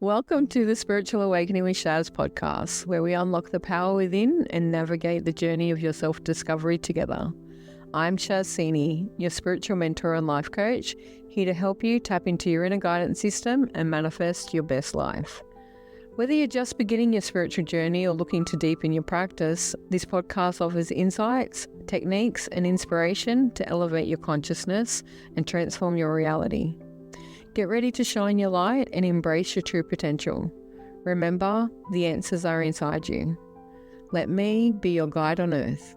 Welcome to the Spiritual Awakening with Shaz podcast, where we unlock the power within and navigate the journey of your self-discovery together. I'm Shaz, your spiritual mentor and life coach, here to help you tap into your inner guidance system and manifest your best life. Whether you're just beginning your spiritual journey or looking to deepen your practice, this podcast offers insights, techniques, and inspiration to elevate your consciousness and transform your reality. Get ready to shine your light and embrace your true potential. Remember, the answers are inside you. Let me be your guide on earth.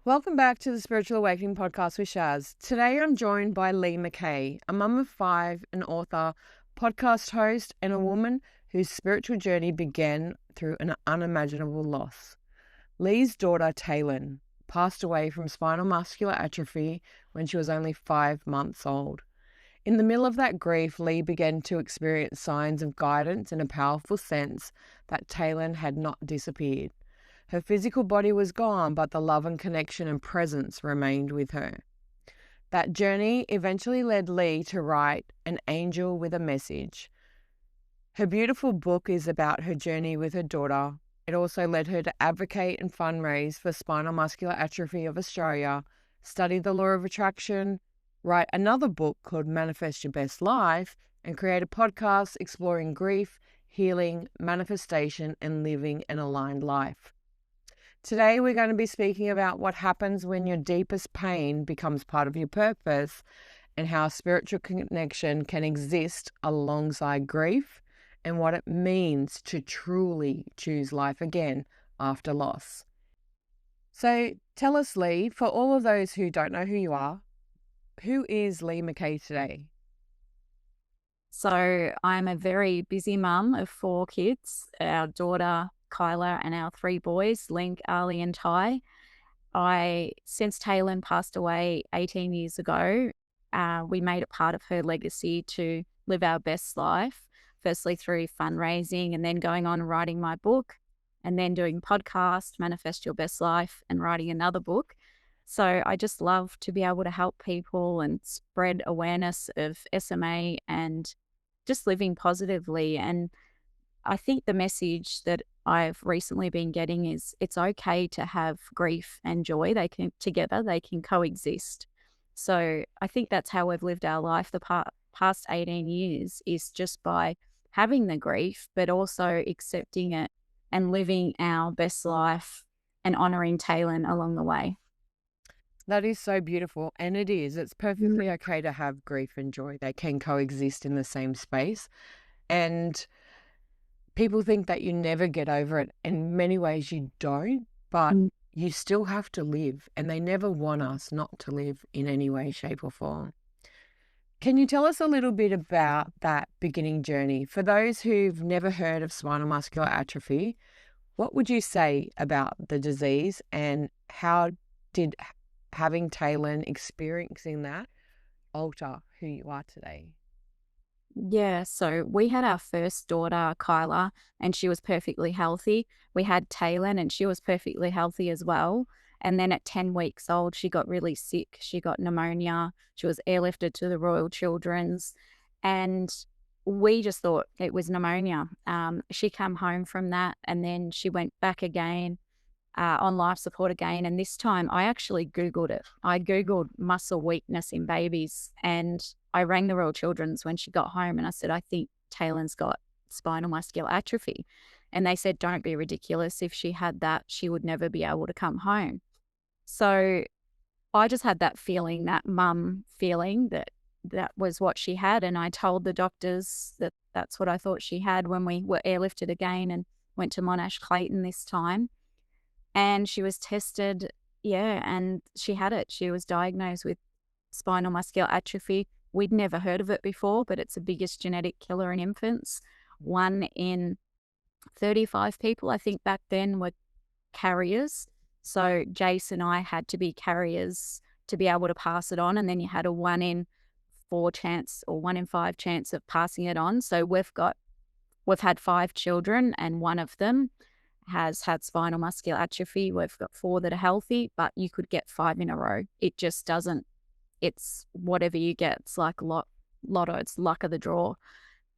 Welcome back to the Spiritual Awakening podcast with Shaz. Today I'm joined by Lee Mackay, a mum of 5, an author, podcast host, and a woman whose spiritual journey began through an unimaginable loss. Lee's daughter, Taylin, passed away from spinal muscular atrophy when she was only 5 months old. In the middle of that grief, Lee began to experience signs of guidance and a powerful sense that Taylin had not disappeared. Her physical body was gone, but the love and connection and presence remained with her. That journey eventually led Lee to write An Angel with a Message. Her beautiful book is about her journey with her daughter. It also led her to advocate and fundraise for Spinal Muscular Atrophy of Australia, study the law of attraction, write another book called Manifest Your Best Life, and create a podcast exploring grief, healing, manifestation, and living an aligned life. Today, we're going to be speaking about what happens when your deepest pain becomes part of your purpose and how spiritual connection can exist alongside grief, and what it means to truly choose life again after loss. So tell us, Lee, for all of those who don't know who you are, who is Lee Mackay today? So I'm a very busy mum of 4 kids, our daughter, Kyla, and our 3 boys, Link, Ali, and Ty. Since Taylin passed away 18 years ago, we made it part of her legacy to live our best life. Firstly through fundraising and then going on and writing my book and then doing podcast, Manifest Your Best Life, and writing another book. So I just love to be able to help people and spread awareness of SMA and just living positively. And I think the message that I've recently been getting is it's okay to have grief and joy. They can coexist. So I think that's how we've lived our life the past 18 years, is just by having the grief, but also accepting it and living our best life and honoring Taylin along the way. That is so beautiful. And it is. It's perfectly okay to have grief and joy. They can coexist in the same space. And people think that you never get over it. In many ways you don't, but you still have to live. And they never want us not to live in any way, shape or form. Can you tell us a little bit about that beginning journey? For those who've never heard of spinal muscular atrophy, what would you say about the disease, and how did having Taylin, experiencing that, alter who you are today? Yeah, so we had our first daughter, Kyla, and she was perfectly healthy. We had Taylin, and she was perfectly healthy as well. And then at 10 weeks old, she got really sick. She got pneumonia. She was airlifted to the Royal Children's. And we just thought it was pneumonia. She came home from that, and then she went back again on life support again. And this time I actually Googled it. I Googled muscle weakness in babies, and I rang the Royal Children's when she got home and I said, I think Taylin's got spinal muscular atrophy. And they said, don't be ridiculous. If she had that, she would never be able to come home. So I just had that feeling, that mum feeling, that was what she had. And I told the doctors that that's what I thought she had when we were airlifted again and went to Monash Clayton this time. And she was tested, and she had it. She was diagnosed with spinal muscular atrophy. We'd never heard of it before, but it's the biggest genetic killer in infants. 1 in 35 people, I think back then, were carriers. So Jace and I had to be carriers to be able to pass it on. And then you had a 1 in 4 chance or 1 in 5 chance of passing it on. So we've had 5 children, and 1 of them has had spinal muscular atrophy. We've got 4 that are healthy, but you could get 5 in a row. It just doesn't, it's whatever you get. It's like lotto, it's luck of the draw.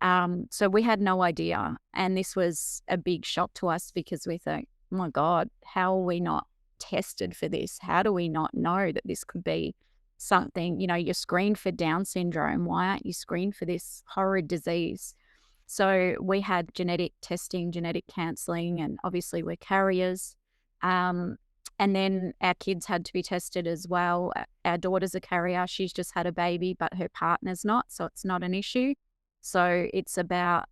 So we had no idea. And this was a big shock to us because we think, oh my God, how are we not tested for this? How do we not know that this could be something? You're screened for Down syndrome. Why aren't you screened for this horrid disease? So we had genetic testing, genetic counseling, and obviously we're carriers. Um, and then our kids had to be tested as well. Our daughter's a carrier. She's just had a baby, but her partner's not. So it's not an issue. So it's about,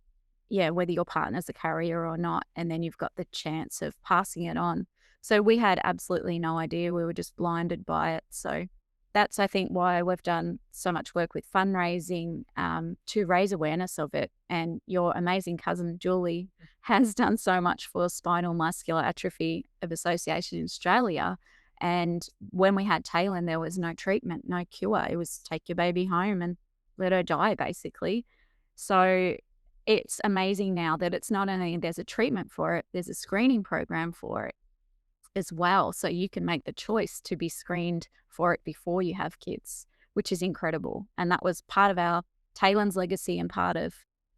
yeah, whether your partner's a carrier or not. And then you've got the chance of passing it on. So we had absolutely no idea. We were just blinded by it. So that's, I think, why we've done so much work with fundraising to raise awareness of it. And your amazing cousin, Julie, has done so much for Spinal Muscular Atrophy of Association in Australia. And when we had Taylin, there was no treatment, no cure. It was take your baby home and let her die, basically. So it's amazing now that it's not only there's a treatment for it, there's a screening program for it as well. So you can make the choice to be screened for it before you have kids, which is incredible. And that was part of our Taylin's legacy and part of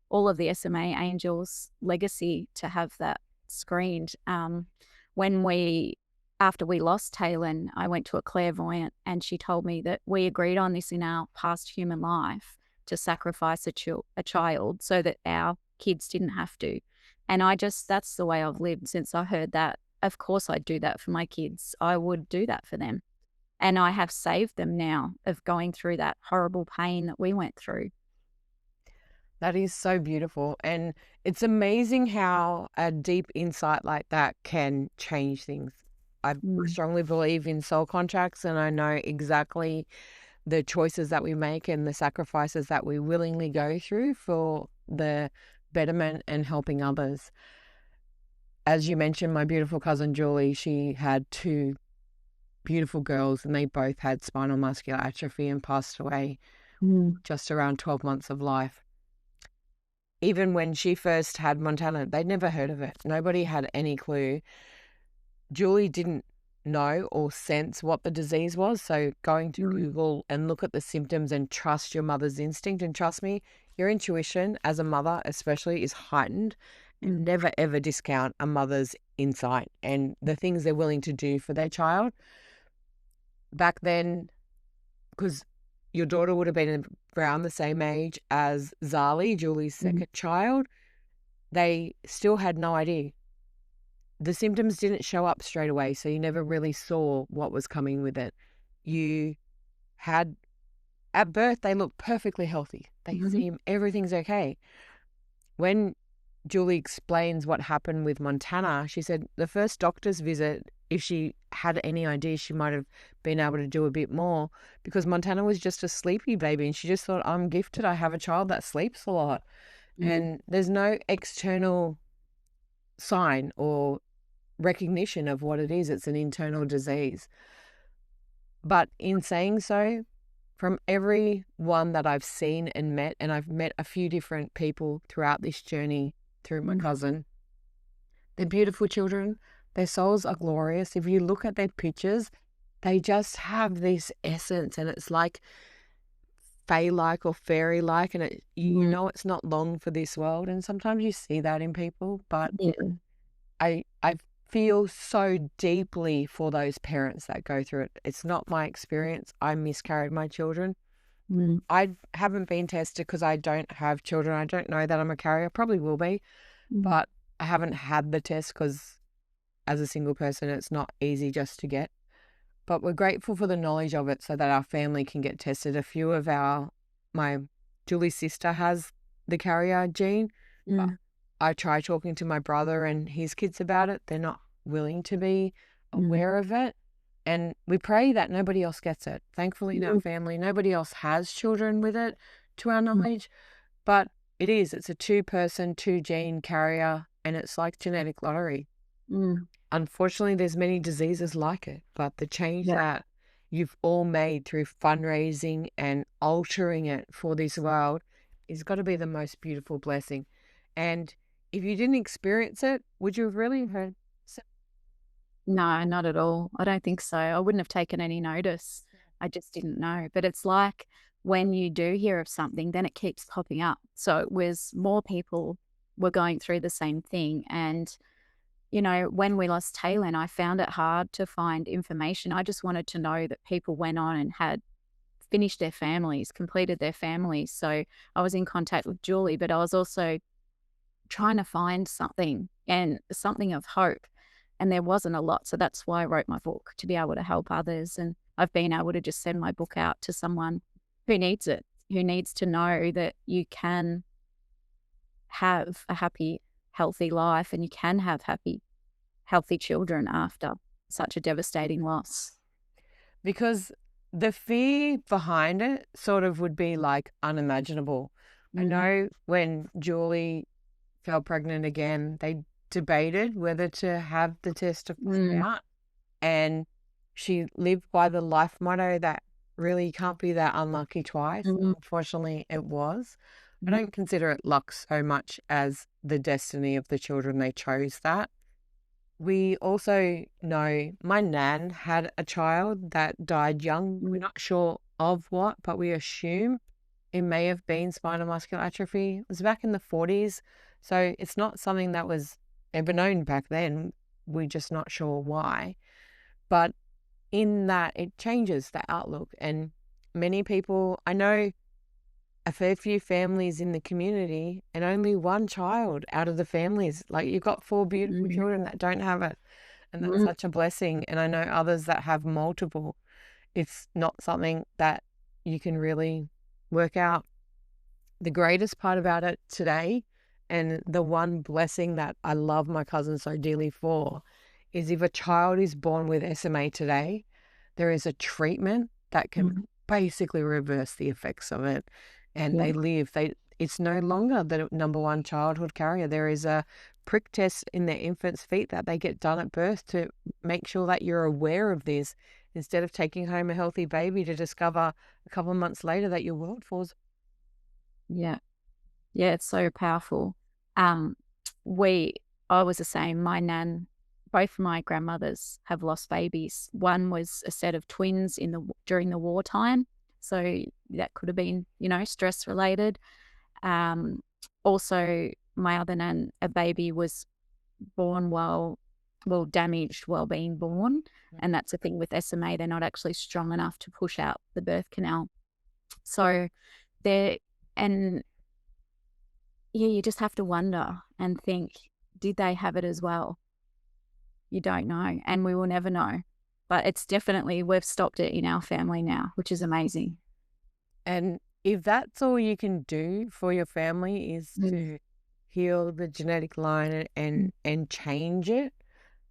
all of the SMA Angels legacy to have that screened. After we lost Taylin, I went to a clairvoyant and she told me that we agreed on this in our past human life to sacrifice a child so that our kids didn't have to. And that's the way I've lived since I heard that. Of course I'd do that for my kids. I would do that for them. And I have saved them now of going through that horrible pain that we went through. That is so beautiful. And it's amazing how a deep insight like that can change things. I strongly believe in soul contracts, and I know exactly the choices that we make and the sacrifices that we willingly go through for the betterment and helping others. As you mentioned, my beautiful cousin Julie, she had two beautiful girls and they both had spinal muscular atrophy and passed away just around 12 months of life. Even when she first had Montana, they'd never heard of it. Nobody had any clue. Julie didn't know or sense what the disease was. So going to Google and look at the symptoms and trust your mother's instinct. And trust me, your intuition as a mother especially is heightened. And never ever discount a mother's insight and the things they're willing to do for their child. Back then, because your daughter would have been around the same age as Zali, Julie's second child, they still had no idea. The symptoms didn't show up straight away, so you never really saw what was coming with it. You had, at birth, they looked perfectly healthy. They seem everything's okay. When Julie explains what happened with Montana, she said the first doctor's visit, if she had any idea, she might have been able to do a bit more because Montana was just a sleepy baby and she just thought, I'm gifted. I have a child that sleeps a lot. And there's no external sign or recognition of what it is. It's an internal disease. But in saying so, from everyone that I've seen and met, and I've met a few different people throughout this journey through my cousin, they're beautiful children. Their souls are glorious. If you look at their pictures, they just have this essence and it's like fae-like or fairy-like, and you know it's not long for this world. And sometimes you see that in people, but I feel so deeply for those parents that go through it. It's not my experience. I miscarried my children. I haven't been tested because I don't have children. I don't know that I'm a carrier. Probably will be, but I haven't had the test because as a single person, it's not easy just to get. But we're grateful for the knowledge of it so that our family can get tested. A few of my Julie's sister has the carrier gene. I try talking to my brother and his kids about it. They're not willing to be aware of it. And we pray that nobody else gets it. Thankfully, in our family, nobody else has children with it to our knowledge. But it's a 2-person, 2-gene carrier, and it's like genetic lottery. Unfortunately, there's many diseases like it, but the change that you've all made through fundraising and altering it for this world is got to be the most beautiful blessing. And if you didn't experience it, would you have really heard? No, not at all. I don't think so. I wouldn't have taken any notice. I just didn't know. But it's like when you do hear of something, then it keeps popping up. So it was more people were going through the same thing. And, when we lost Taylin, I found it hard to find information. I just wanted to know that people went on and had finished their families, completed their families. So I was in contact with Julie, but I was also trying to find something and something of hope. And there wasn't a lot. So that's why I wrote my book, to be able to help others. And I've been able to just send my book out to someone who needs it, who needs to know that you can have a happy, healthy life and you can have happy, healthy children after such a devastating loss. Because the fear behind it sort of would be like unimaginable. I know when Julie fell pregnant again, they debated whether to have the test to find out. And she lived by the life motto that really you can't be that unlucky twice. Unfortunately, it was. I don't consider it luck so much as the destiny of the children. They chose that. We also know my nan had a child that died young. We're not sure of what, but we assume it may have been spinal muscular atrophy. It was back in the 40s. So it's not something that was ever known back then. We're just not sure why. But in that, it changes the outlook. And many people, I know a fair few families in the community and only one child out of the families. Like you've got 4 beautiful children that don't have it. And that's such a blessing. And I know others that have multiple. It's not something that you can really work out. The greatest part about it today, and the one blessing that I love my cousin so dearly for, is if a child is born with SMA today, there is a treatment that can basically reverse the effects of it. And they live. It's no longer the number 1 childhood carrier. There is a prick test in their infant's feet that they get done at birth to make sure that you're aware of this, instead of taking home a healthy baby to discover a couple of months later that your world falls. Yeah. Yeah, it's so powerful. I was the same. My nan, both my grandmothers have lost babies. One was a set of twins during the wartime, so that could have been, stress related. Also, my other nan, a baby was born damaged while being born, and that's the thing with SMA. They're not actually strong enough to push out the birth canal. So and yeah, you just have to wonder and think, did they have it as well? You don't know, and we will never know. But it's definitely, we've stopped it in our family now, which is amazing. And if that's all you can do for your family is to heal the genetic line and change it,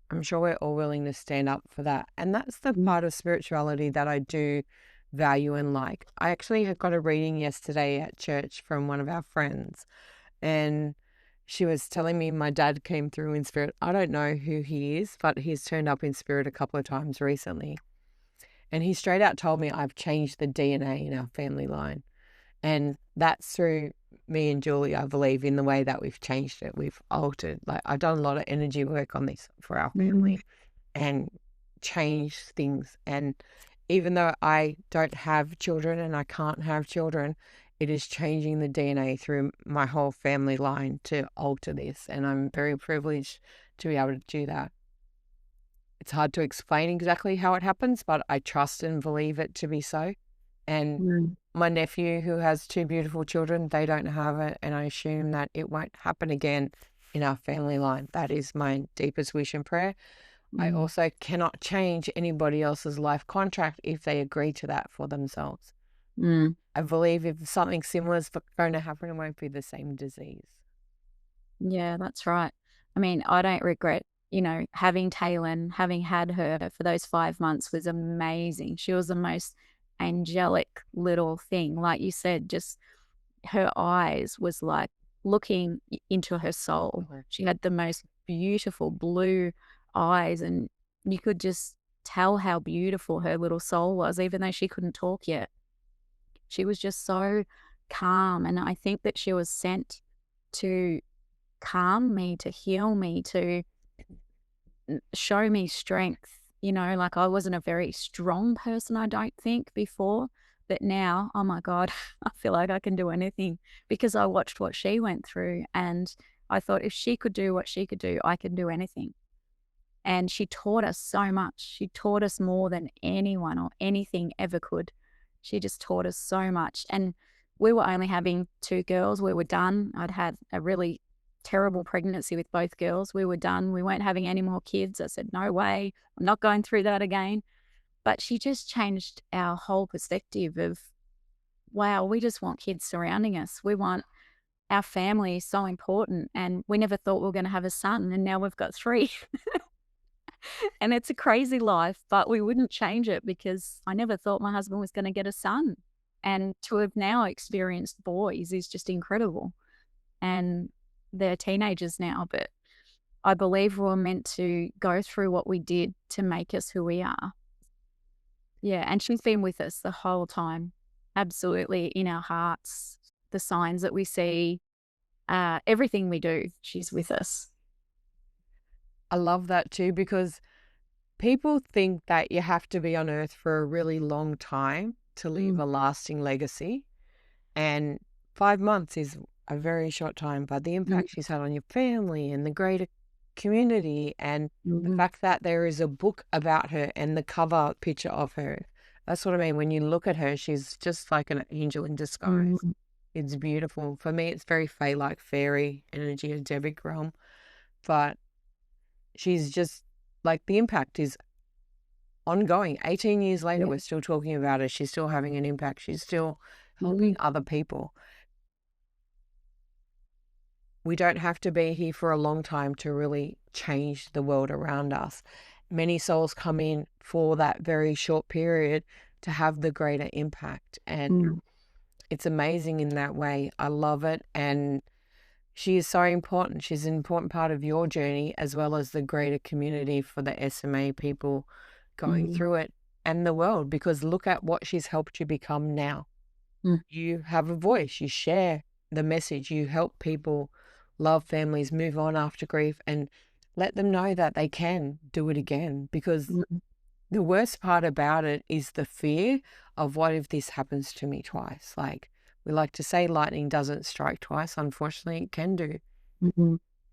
I'm sure we're all willing to stand up for that. And that's the part of spirituality that I do value and like. I actually had got a reading yesterday at church from one of our friends, and she was telling me my dad came through in spirit. I don't know who he is, but he's turned up in spirit a couple of times recently. And he straight out told me, I've changed the DNA in our family line. And that's through me and Julie, I believe, in the way that we've changed it. We've altered. Like, I've done a lot of energy work on this for our family and changed things. And even though I don't have children and I can't have children, it is changing the DNA through my whole family line to alter this. And I'm very privileged to be able to do that. It's hard to explain exactly how it happens, but I trust and believe it to be so. And my nephew, who has 2 beautiful children, they don't have it. And I assume that it won't happen again in our family line. That is my deepest wish and prayer. I also cannot change anybody else's life contract if they agree to that for themselves. I believe if something similar is going to happen, it won't be the same disease. Yeah, that's right. I mean, I don't regret, having Taylin, having had her for those 5 months was amazing. She was the most angelic little thing. Like you said, just her eyes was like looking into her soul. She had the most beautiful blue eyes, and you could just tell how beautiful her little soul was, even though she couldn't talk yet. She was just so calm. And I think that she was sent to calm me, to heal me, to show me strength. Like I wasn't a very strong person, I don't think, before, But now, oh my God, I feel like I can do anything because I watched what she went through and I thought if she could do what she could do, I can do anything. And she taught us so much. She taught us more than anyone or anything ever could. She just taught us so much. And we were only having 2 girls. We were done. I'd had a really terrible pregnancy with both girls. We were done. We weren't having any more kids. I said, no way. I'm not going through that again. But she just changed our whole perspective of, wow, we just want kids surrounding us. We want our family is so important. And we never thought we were going to have a son. And now we've got 3. And it's a crazy life, but we wouldn't change it because I never thought my husband was going to get a son. And to have now experienced boys is just incredible. And they're teenagers now, but I believe we're meant to go through what we did to make us who we are. Yeah. And she's been with us the whole time, absolutely in our hearts, the signs that we see, everything we do, she's with us. I love that too, because people think that you have to be on earth for a really long time to leave a lasting legacy. And 5 months is a very short time, but the impact she's had on your family and the greater community, and the fact that there is a book about her and the cover picture of her. That's what I mean. When you look at her, she's just like an angel in disguise. It's beautiful. For me, it's very fae-like, fairy energy, a Devic realm. But she's just like, the impact is ongoing. 18 years later, we're still talking about her. She's still having an impact. She's still helping other people. We don't have to be here for a long time to really change the world around us. Many souls come in for that very short period to have the greater impact. And it's amazing in that way. I love it. And she is so important. She's an important part of your journey as well as the greater community for the SMA people going through it and the world, because look at what she's helped you become now. You have a voice, you share the message, you help people love families, move on after grief, and let them know that they can do it again. Because the worst part about it is the fear of, what if this happens to me twice? Like, we like to say lightning doesn't strike twice. Unfortunately, it can do.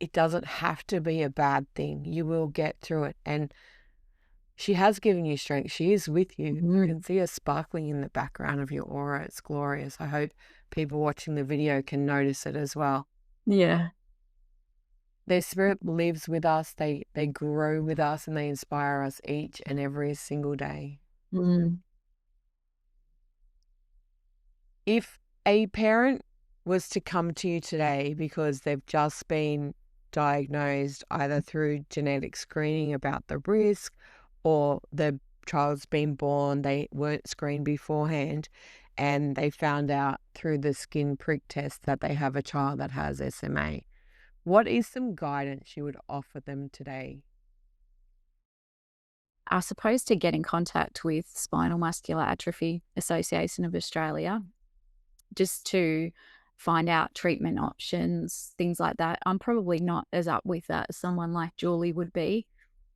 It doesn't have to be a bad thing. You will get through it. And she has given you strength. She is with you. You can see her sparkling in the background of your aura. It's glorious. I hope people watching the video can notice it as well. Yeah. Their spirit lives with us. They grow with us, and they inspire us each and every single day. If a parent was to come to you today because they've just been diagnosed either through genetic screening about the risk, or the child's been born, they weren't screened beforehand, and they found out through the skin prick test that they have a child that has SMA, what is some guidance you would offer them today? I suppose to get in contact with Spinal Muscular Atrophy Association of Australia, just to find out treatment options, things like that. I'm probably not as up with that as someone like Julie would be,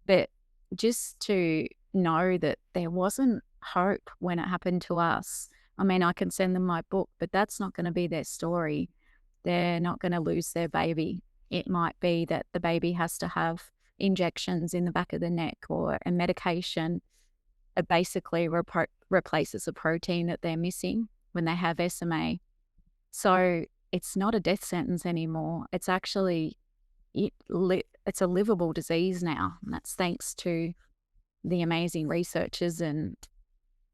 but just to know that there wasn't hope when it happened to us. I mean, I can send them my book, but that's not going to be their story. They're not going to lose their baby. It might be that the baby has to have injections in the back of the neck or a medication. It basically replaces a protein that they're missing when they have SMA. So it's not a death sentence anymore. It's actually, it's a livable disease now. And that's thanks to the amazing researchers and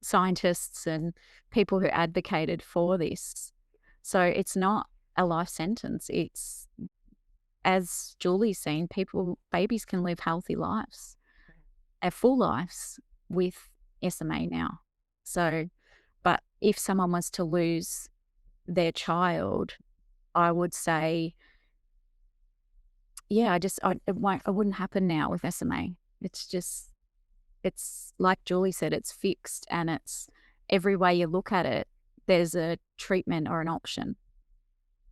scientists and people who advocated for this. So it's not a life sentence. It's, as Julie's seen, babies can live healthy lives, full lives with SMA now. So, but if someone was to lose their child, I would say, yeah, it wouldn't happen now with SMA. It's like Julie said, it's fixed, and it's every way you look at it, there's a treatment or an option.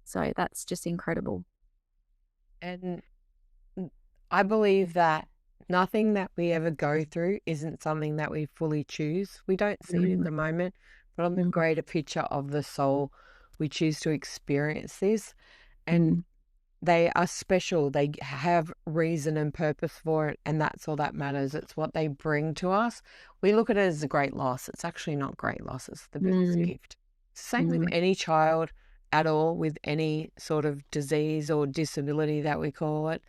So that's just incredible. And I believe that nothing that we ever go through isn't something that we fully choose. We don't see it in the moment, but on the greater picture of the soul, we choose to experience this. And they are special. They have reason and purpose for it, and that's all that matters. It's what they bring to us. We look at it as a great loss. It's actually not great loss. It's the biggest gift. Same with any child at all, with any sort of disease or disability that we call it.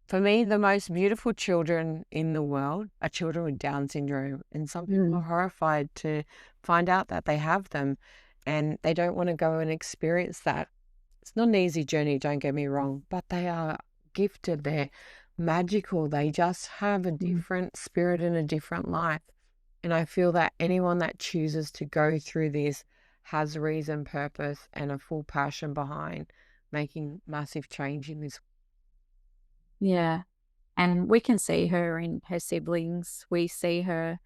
For me, the most beautiful children in the world are children with Down syndrome, and some people are horrified to find out that they have them, and they don't want to go and experience that. It's not an easy journey, don't get me wrong, but they are gifted. They're magical. They just have a different spirit and a different life. And I feel that anyone that chooses to go through this has reason, purpose, and a full passion behind making massive change in this. Yeah. And we can see her in her siblings. We see her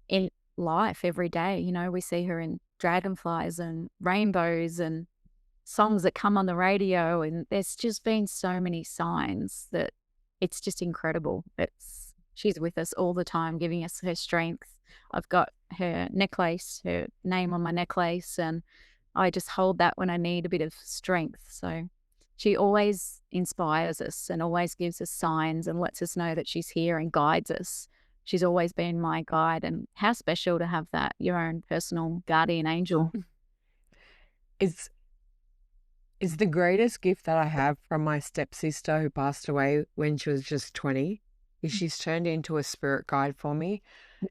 in life every day. You know, we see her in dragonflies and rainbows and songs that come on the radio. And there's just been so many signs that it's just incredible. She's with us all the time, giving us her strength. I've got her necklace, her name on my necklace, and I just hold that when I need a bit of strength. So she always inspires us and always gives us signs and lets us know that she's here and guides us. She's always been my guide, and how special to have that, your own personal guardian angel. It's the greatest gift that I have from my stepsister who passed away when she was just 20. She's turned into a spirit guide for me,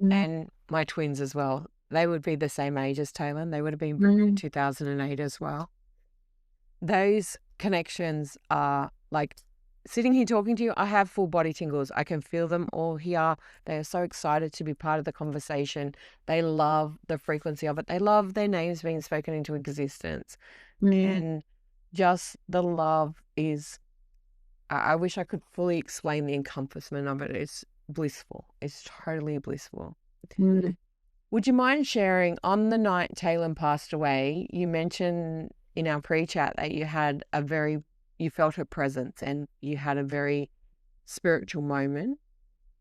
and my twins as well. They would be the same age as Taylin. They would have been born in 2008 as well. Those connections are like sitting here talking to you. I have full body tingles. I can feel them all here. They are so excited to be part of the conversation. They love the frequency of it. They love their names being spoken into existence. And just the love is, I wish I could fully explain the encompassment of it. It's blissful. It's totally blissful. Would you mind sharing, on the night Taylin passed away, you mentioned in our pre-chat that you felt her presence and you had a very spiritual moment.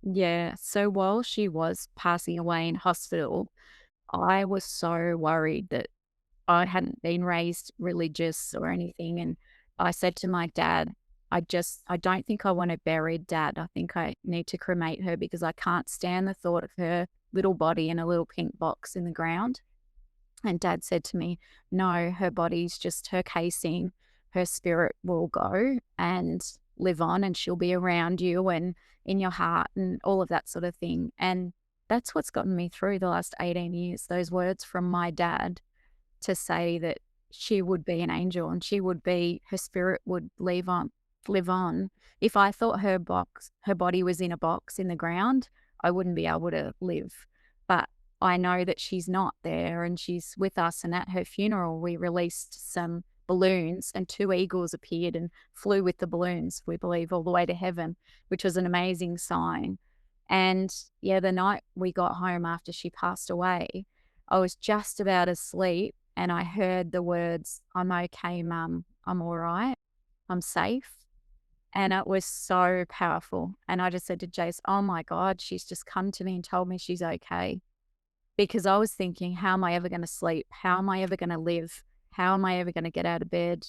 Yeah. So while she was passing away in hospital, I was so worried that I hadn't been raised religious or anything. And I said to my dad, I don't think I want to bury Dad. I think I need to cremate her because I can't stand the thought of her little body in a little pink box in the ground. And Dad said to me, no, her body's just her casing. Her spirit will go and live on, and she'll be around you and in your heart and all of that sort of thing. And that's what's gotten me through the last 18 years, those words from my dad to say that she would be an angel and her spirit would live on. If I thought her body was in a box in the ground, I wouldn't be able to live. But I know that she's not there and she's with us. And at her funeral, we released some balloons and 2 eagles appeared and flew with the balloons, we believe, all the way to heaven, which was an amazing sign. And yeah, the night we got home after she passed away, I was just about asleep and I heard the words, "I'm okay, Mum. I'm all right. I'm safe." And it was so powerful. And I just said to Jace, oh my God, she's just come to me and told me she's okay. Because I was thinking, how am I ever going to sleep? How am I ever going to live? How am I ever going to get out of bed?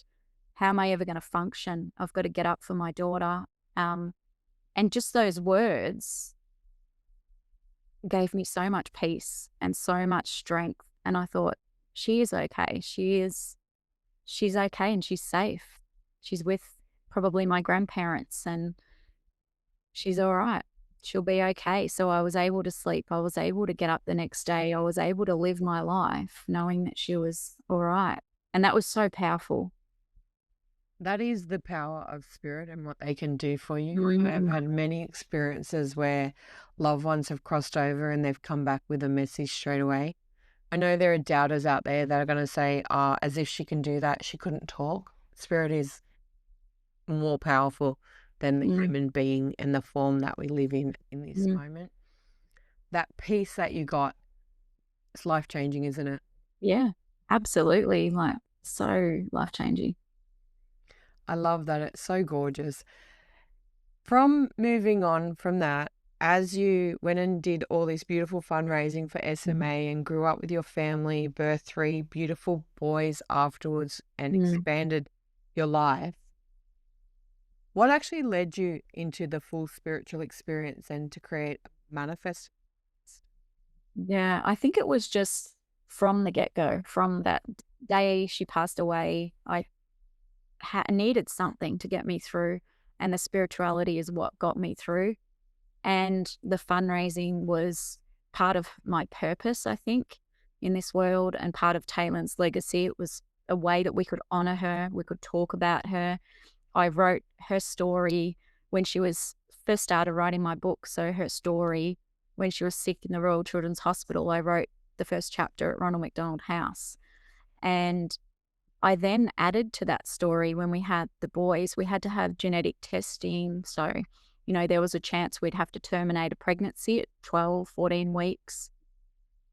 How am I ever going to function? I've got to get up for my daughter. And just those words gave me so much peace and so much strength. And I thought, she is okay. She's okay and she's safe. She's with probably my grandparents and she's all right. She'll be okay. So I was able to sleep. I was able to get up the next day. I was able to live my life knowing that she was all right. And that was so powerful. That is the power of spirit and what they can do for you. I've had many experiences where loved ones have crossed over and they've come back with a message straight away. I know there are doubters out there that are going to say, as if she can do that, she couldn't talk. Spirit is more powerful than the human being and the form that we live in this moment. That peace that you got, it's life-changing, isn't it? Yeah, absolutely. Like, so life-changing. I love that. It's so gorgeous. From moving on from that, as you went and did all this beautiful fundraising for Mm. SMA and grew up with your family, birthed 3 beautiful boys afterwards and Mm. expanded your life, what actually led you into the full spiritual experience and to create a manifest? Yeah, I think it was just from the get-go, from that day she passed away, I needed something to get me through, and the spirituality is what got me through. And the fundraising was part of my purpose, I think, in this world and part of Taylin's legacy. It was a way that we could honor her, we could talk about her. I wrote her story when she was first started writing my book. So her story when she was sick in the Royal Children's Hospital, I wrote the first chapter at Ronald McDonald House. And I then added to that story when we had the boys, we had to have genetic testing. So, there was a chance we'd have to terminate a pregnancy at 12, 14 weeks.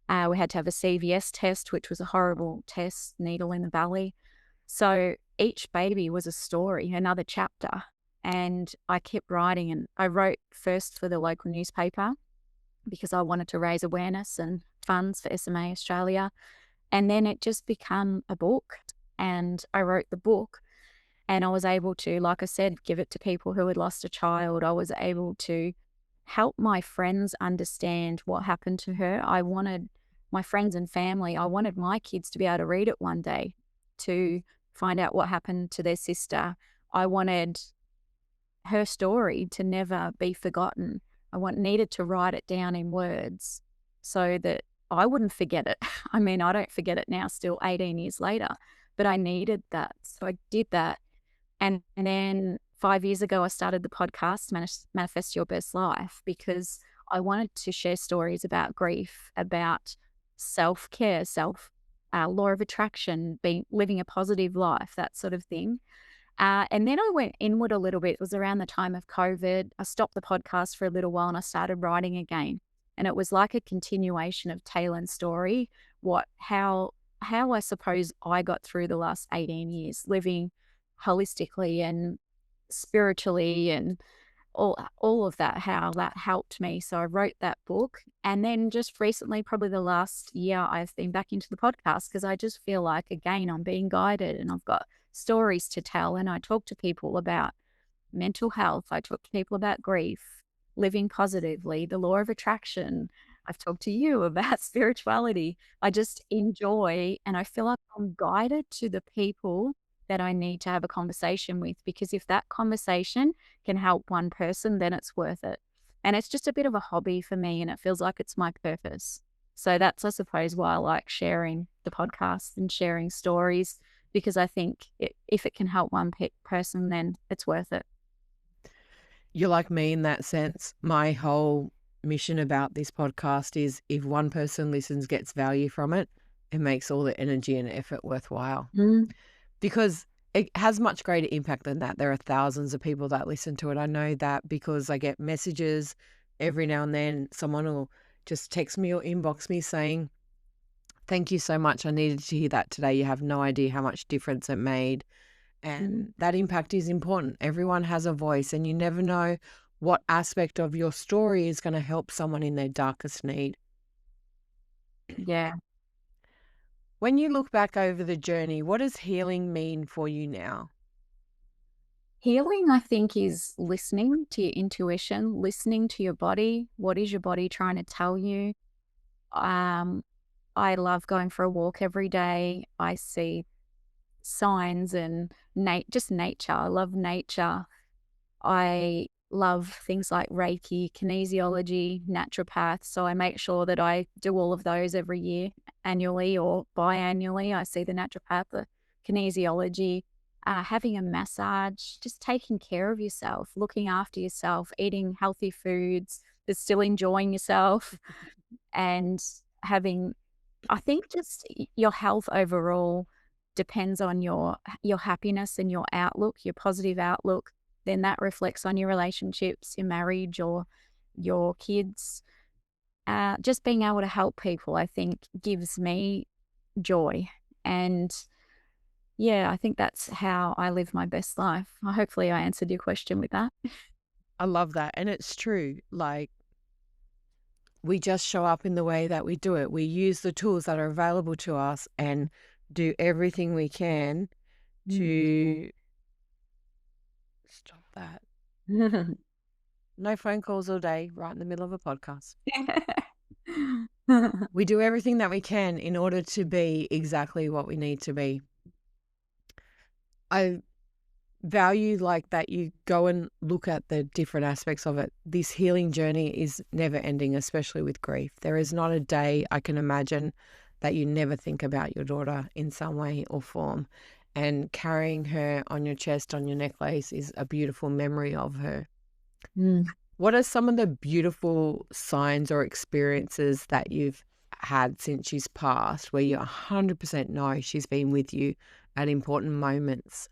We had to have a CVS test, which was a horrible test, needle in the belly. So each baby was a story, another chapter. And I kept writing, and I wrote first for the local newspaper because I wanted to raise awareness and funds for SMA Australia. And then it just became a book. And I wrote the book, and I was able to, like I said, give it to people who had lost a child. I was able to help my friends understand what happened to her. I wanted my friends and family, I wanted my kids to be able to read it one day, to find out what happened to their sister. I wanted her story to never be forgotten. Needed to write it down in words so that I wouldn't forget it. I mean, I don't forget it now, still 18 years later, but I needed that. So I did that. And then 5 years ago, I started the podcast, Manifest Your Best Life, because I wanted to share stories about grief, about self-care, law of attraction, living a positive life, that sort of thing. And then I went inward a little bit. It was around the time of COVID. I stopped the podcast for a little while and I started writing again. And it was like a continuation of Taylin's story, how I suppose I got through the last 18 years living holistically and spiritually and all of that, how that helped me. So I wrote that book. And then just recently, probably the last year, I've been back into the podcast because I just feel like, again, I'm being guided and I've got stories to tell. And I talk to people about mental health. I talk to people about grief, living positively, the law of attraction. I've talked to you about spirituality. I just enjoy and I feel like I'm guided to the people that I need to have a conversation with, because if that conversation can help one person, then it's worth it. And it's just a bit of a hobby for me and it feels like it's my purpose. So that's, I suppose, why I like sharing the podcast and sharing stories, because I think if it can help one person, then it's worth it. You're like me in that sense. My whole mission about this podcast is if one person listens, gets value from it, it makes all the energy and effort worthwhile. Mm. Because it has much greater impact than that. There are thousands of people that listen to it. I know that because I get messages every now and then. Someone will just text me or inbox me saying, "Thank you so much. I needed to hear that today. You have no idea how much difference it made." Mm. And that impact is important. Everyone has a voice, and you never know what aspect of your story is going to help someone in their darkest need. Yeah. When you look back over the journey, what does healing mean for you now? Healing, I think, is listening to your intuition, listening to your body. What is your body trying to tell you? Um, I love going for a walk every day. I see signs and just nature. I love nature. I love things like Reiki, kinesiology, naturopath. So I make sure that I do all of those every year, annually or biannually. I see the naturopath, the kinesiology, having a massage, just taking care of yourself, looking after yourself, eating healthy foods, but still enjoying yourself and having, I think, just your health overall depends on your happiness and your outlook, your positive outlook. Then that reflects on your relationships, your marriage, or your kids. Just being able to help people, I think, gives me joy. And yeah, I think that's how I live my best life. Hopefully, I answered your question with that. I love that. And it's true. Like, we just show up in the way that we do it. We use the tools that are available to us and do everything we can to stop that. No phone calls all day, right in the middle of a podcast. We do everything that we can in order to be exactly what we need to be. I value like that you go and look at the different aspects of it. This healing journey is never ending, especially with grief. There is not a day I can imagine that you never think about your daughter in some way or form. And carrying her on your chest, on your necklace, is a beautiful memory of her. What are some of the beautiful signs or experiences that you've had since she's passed where you 100% know she's been with you at important moments?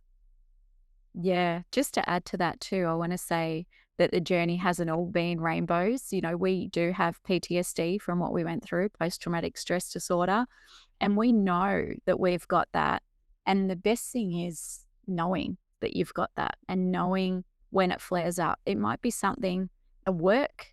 Yeah, just to add to that too, I want to say that the journey hasn't all been rainbows. You know, we do have PTSD from what we went through, post traumatic stress disorder, and we know that we've got that. And the best thing is knowing that you've got that and knowing when it flares up. It might be something, a work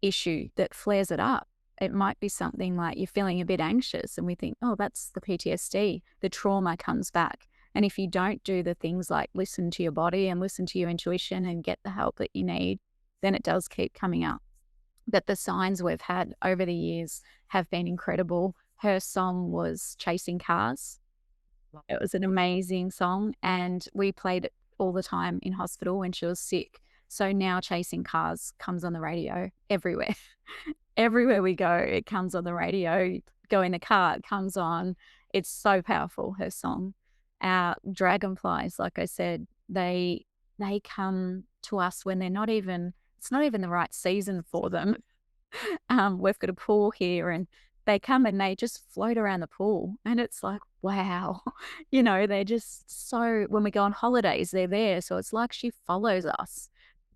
issue that flares it up. It might be something like you're feeling a bit anxious and we think, oh, that's the PTSD. The trauma comes back. And if you don't do the things like listen to your body and listen to your intuition and get the help that you need, then it does keep coming up. But the signs we've had over the years have been incredible. Her song was Chasing Cars. It was an amazing song, and we played it all the time in hospital when she was sick. So now Chasing Cars comes on the radio everywhere. Everywhere we go, it comes on the radio. Go in the car, it comes on. It's so powerful, her song. Our dragonflies, like I said, they come to us when they're not even, it's not even the right season for them. We've got a pool here and they come and they just float around the pool. And it's like, wow, you know, they're just so, when we go on holidays, they're there. So it's like she follows us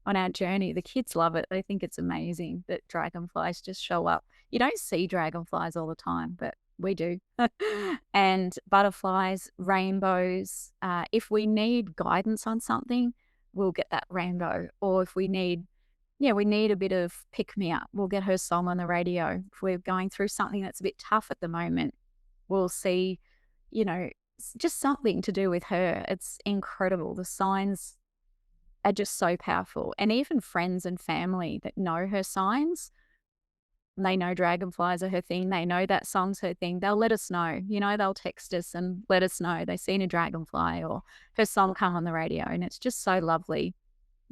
on our journey. The kids love it. They think it's amazing that dragonflies just show up. You don't see dragonflies all the time, but we do. And butterflies, rainbows. If we need guidance on something, we'll get that rainbow. Or if we need, yeah, we need a bit of pick me up, we'll get her song on the radio. If we're going through something that's a bit tough at the moment, we'll see, you know, just something to do with her. It's incredible. The signs are just so powerful. And even friends and family that know her signs, they know dragonflies are her thing. They know that song's her thing. They'll let us know. You know, they'll text us and let us know they've seen a dragonfly or her song come on the radio. And it's just so lovely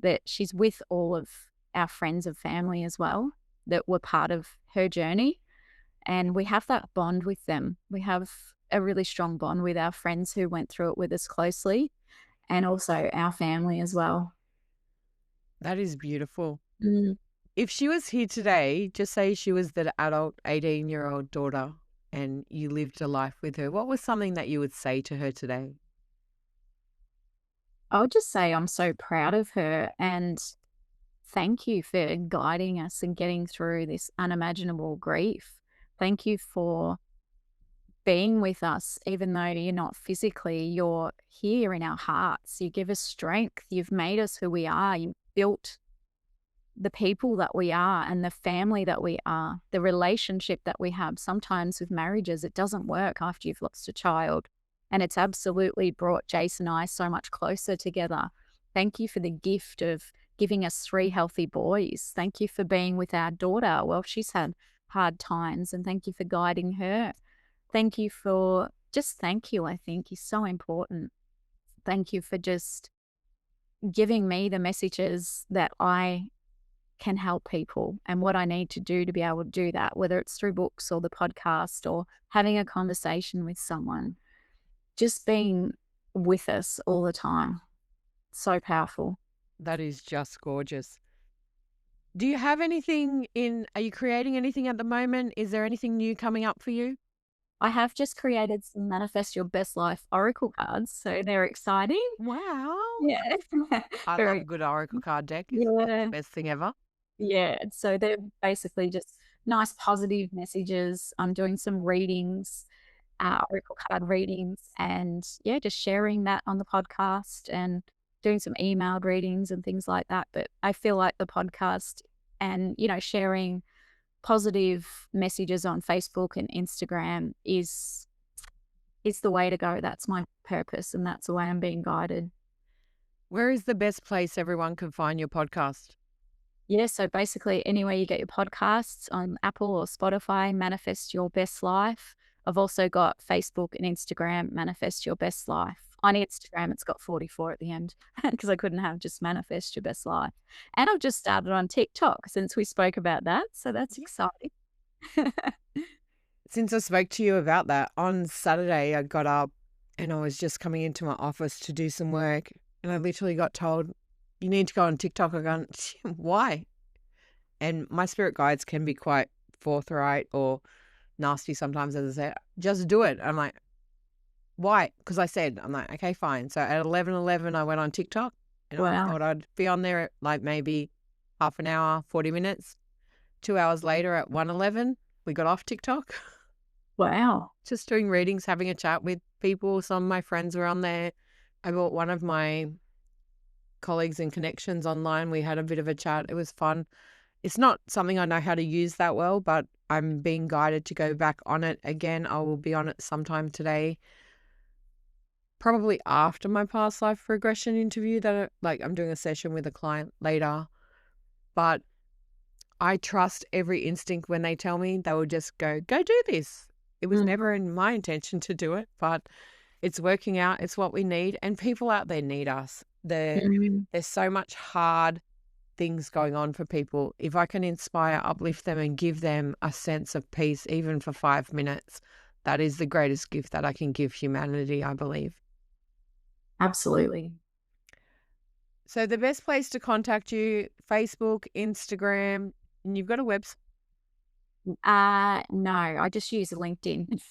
that she's with all of our friends and family as well that were part of her journey. And we have that bond with them. We have a really strong bond with our friends who went through it with us closely and also our family as well. That is beautiful. If she was here today, just say she was the adult 18-year-old daughter and you lived a life with her, what was something that you would say to her today? I'll just say I'm so proud of her and thank you for guiding us and getting through this unimaginable grief. Thank you for being with us, even though you're not physically, you're here in our hearts. You give us strength. You've made us who we are. You've built the people that we are and the family that we are, the relationship that we have. Sometimes with marriages, it doesn't work after you've lost a child. And it's absolutely brought Jace and I so much closer together. Thank you for the gift of giving us 3 healthy boys. Thank you for being with our daughter. Well, she's had hard times, and thank you for guiding her. Thank you for just thank you, I think, is so important. Thank you for just giving me the messages that I can help people and what I need to do to be able to do that, whether it's through books or the podcast or having a conversation with someone. Just being with us all the time. So powerful. That is just gorgeous. Do you have anything are you creating anything at the moment? Is there anything new coming up for you? I have just created some Manifest Your Best Life Oracle cards, so they're exciting. Wow. Yeah. I love a good oracle card deck. It's the best thing ever. Yeah. So they're basically just nice positive messages. I'm doing some readings, oracle card readings, and yeah, just sharing that on the podcast and doing some emailed readings and things like that. But I feel like the podcast and, you know, sharing positive messages on Facebook and Instagram is the way to go. That's my purpose, and that's the way I'm being guided. Where is the best place everyone can find your podcast? Yeah, so basically anywhere you get your podcasts on Apple or Spotify, Manifest Your Best Life. I've also got Facebook and Instagram, Manifest Your Best Life. On Instagram, it's got 44 at the end because I couldn't have just Manifest Your Best Life. And I've just started on TikTok since we spoke about that. So that's exciting. Since I spoke to you about that, on Saturday I got up and I was just coming into my office to do some work, and I literally got told, you need to go on TikTok. I go, why? And my spirit guides can be quite forthright or nasty sometimes, as I say, just do it. I'm like, why? Because I said, I'm like, okay, fine. So at 11:11, I went on TikTok, and I Wow. thought I'd be on there at like maybe half an hour, 40 minutes. 2 hours later at 1:11, we got off TikTok. Wow. Just doing readings, having a chat with people. Some of my friends were on there. I brought one of my colleagues and connections online. We had a bit of a chat. It was fun. It's not something I know how to use that well, but I'm being guided to go back on it again. I will be on it sometime today, probably after my past life regression interview that I'm doing a session with a client later. But I trust every instinct when they tell me. They will just go do this. It was never in my intention to do it, but it's working out. It's what we need. And people out there need us. There's so much hard things going on for people. If I can inspire, uplift them, and give them a sense of peace, even for 5 minutes, that is the greatest gift that I can give humanity, I believe. Absolutely. So the best place to contact you, Facebook, Instagram, and you've got a website. No, I just use LinkedIn.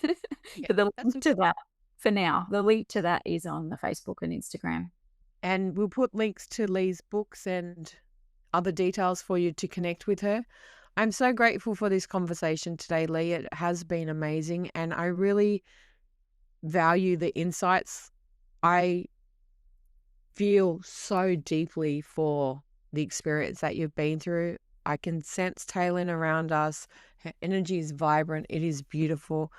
Yeah, But the that's link to that, for now, the link to that is on the Facebook and Instagram. And we'll put links to Lee's books and other details for you to connect with her. I'm so grateful for this conversation today, Lee. It has been amazing, and I really value the insights. I feel so deeply for the experience that you've been through. I can sense Taylin around us. Her energy is vibrant. It is beautiful.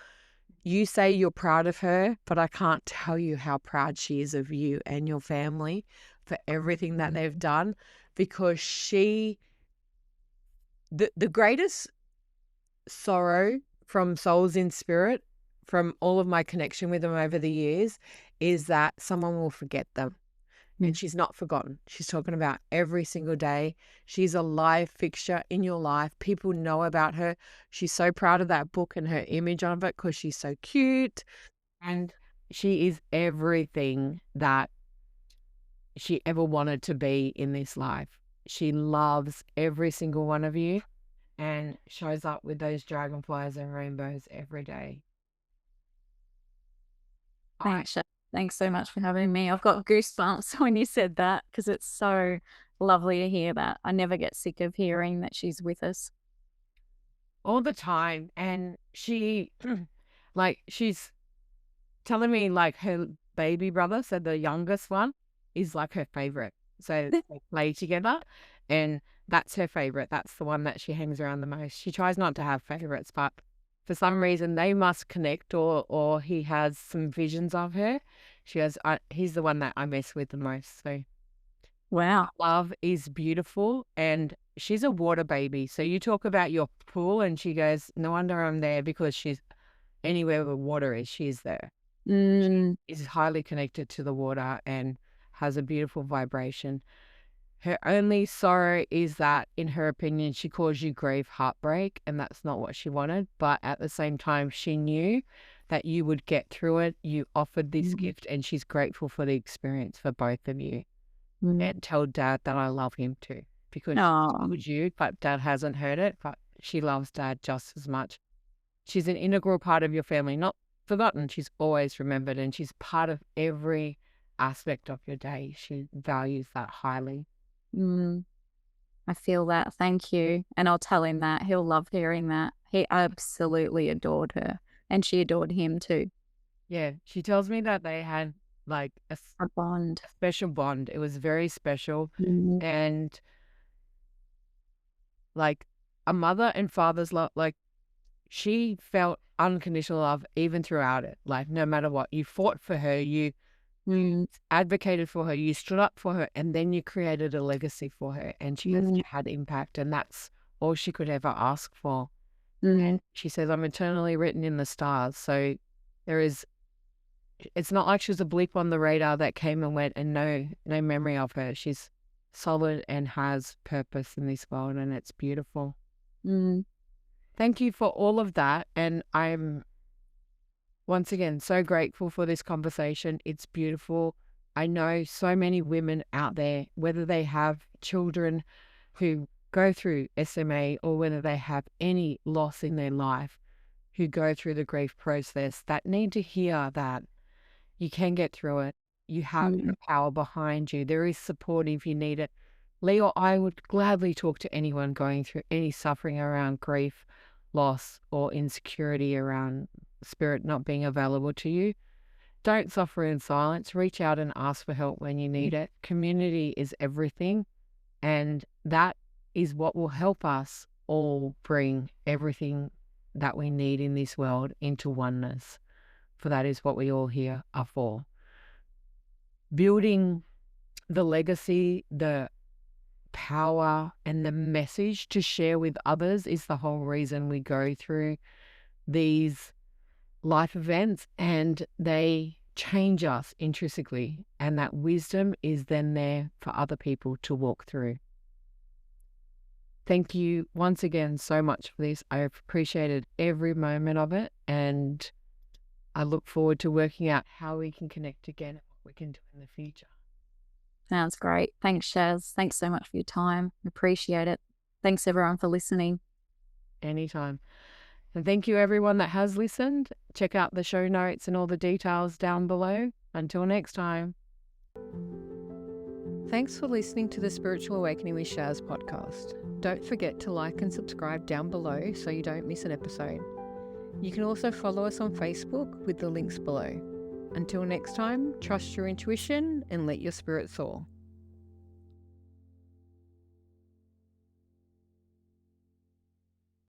You say you're proud of her, but I can't tell you how proud she is of you and your family for everything that they've done, because the greatest sorrow from souls in spirit, from all of my connection with them over the years, is that someone will forget them. And she's not forgotten. She's talking about every single day. She's a live fixture in your life. People know about her. She's so proud of that book and her image of it because she's so cute. And she is everything that she ever wanted to be in this life. She loves every single one of you and shows up with those dragonflies and rainbows every day. Thanks, Shaz. Thanks so much for having me. I've got goosebumps when you said that because it's so lovely to hear that. I never get sick of hearing that she's with us. All the time. And she, she's telling me her baby brother, so the youngest one, is her favorite. So they play together and that's her favorite. That's the one that she hangs around the most. She tries not to have favorites, but for some reason they must connect, or he has some visions of her. She goes, he's the one that I mess with the most. So Wow. love is beautiful, and she's a water baby. So you talk about your pool and she goes, no wonder I'm there, because she's anywhere where water is, she's there. She is highly connected to the water and has a beautiful vibration. Her only sorrow is that, in her opinion, she caused you grief, heartbreak, and that's not what she wanted. But at the same time, she knew that you would get through it. You offered this gift, and she's grateful for the experience for both of you. And tell Dad that I love him too, because she told you, but Dad hasn't heard it, but she loves Dad just as much. She's an integral part of your family, not forgotten. She's always remembered, and she's part of every aspect of your day. She values that highly. I feel that. Thank you. And I'll tell him that. He'll love hearing that. He absolutely adored her, and she adored him too. Yeah, she tells me that they had a bond. special bond. It was very special. And a mother and father's love. Like, she felt unconditional love even throughout it. Like, no matter what, you fought for her, you advocated for her, you stood up for her, and then you created a legacy for her, and she has had impact, and that's all she could ever ask for. And she says, I'm eternally written in the stars. So it's not like she's a blip on the radar that came and went, and no memory of her. She's solid and has purpose in this world, and it's beautiful. Thank you for all of that. And I'm once again so grateful for this conversation. It's beautiful. I know so many women out there, whether they have children who go through SMA or whether they have any loss in their life, who go through the grief process, that need to hear that you can get through it. You have the power behind you. There is support if you need it. Lee or I would gladly talk to anyone going through any suffering around grief, loss, or insecurity around spirit not being available to you. Don't suffer in silence. Reach out and ask for help when you need it. Community is everything, and that is what will help us all bring everything that we need in this world into oneness. For that is what we all here are for. Building the legacy, the power, and the message to share with others is the whole reason we go through these life events, and they change us intrinsically, and that wisdom is then there for other people to walk through. Thank you once again so much for this. I appreciated every moment of it, and I look forward to working out how we can connect again and what we can do in the future. Sounds great. Thanks, Shaz. Thanks so much for your time. Appreciate it. Thanks, everyone, for listening. Anytime. And thank you, everyone that has listened. Check out the show notes and all the details down below. Until next time. Thanks for listening to the Spiritual Awakening with Shaz podcast. Don't forget to like and subscribe down below so you don't miss an episode. You can also follow us on Facebook with the links below. Until next time, trust your intuition and let your spirit soar.